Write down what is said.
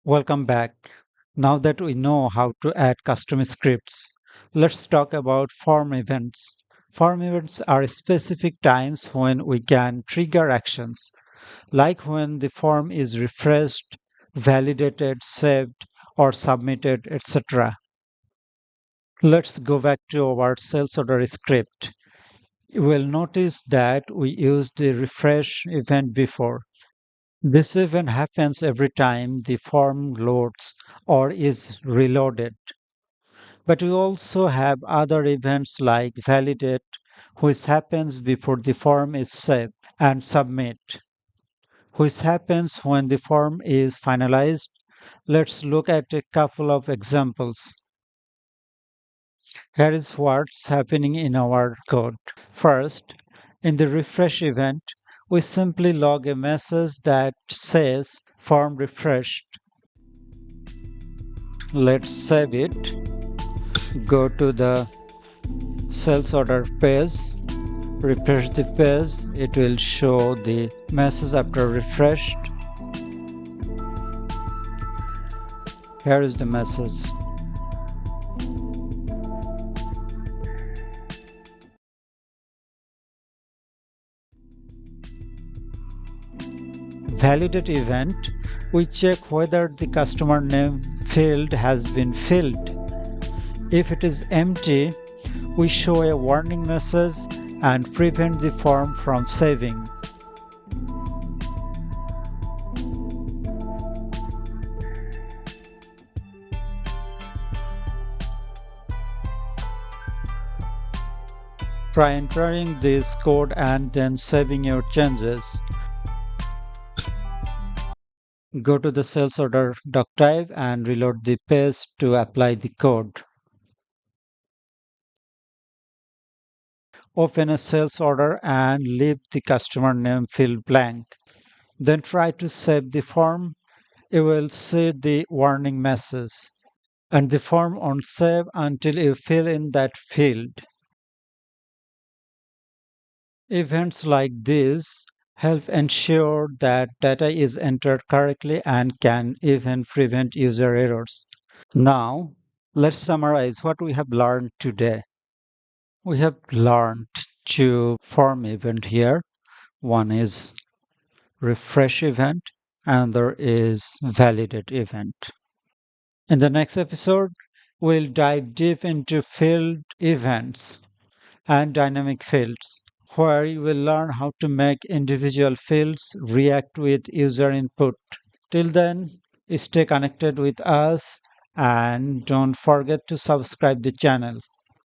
Welcome back. Now that we know how to add custom scripts, let's talk about form events. Form events are specific times when we can trigger actions, like when the form is refreshed, validated, saved, or submitted, etc. Let's go back to our sales order script. You will notice that we used the refresh event before. This event happens every time the form loads or is reloaded. But we also have other events like validate, which happens before the form is saved, and submit, which happens when the form is finalized. Let's look at a couple of examples. Here is what's happening in our code. First, in the refresh event, we simply log a message that says form refreshed. Let's save it. Go to the sales order page, refresh the page. It will show the message after refreshed. Here is the message. Validate event, we check whether the customer name field has been filled. If it is empty, we show a warning message and prevent the form from saving. Try entering this code and then saving your changes. Go to the sales order doc type and reload the page to apply the code. Open a sales order and leave the customer name field blank. Then try to save the form. You will see the warning message, and the form won't save until you fill in that field. Events like this help ensure that data is entered correctly and can even prevent user errors. Now, let's summarize what we have learned today. We have learned two form event here. One is refresh event, another is validate event. In the next episode, we'll dive deep into field events and dynamic fields, where you will learn how to make individual fields react with user input. Till then, stay connected with us and don't forget to subscribe the channel.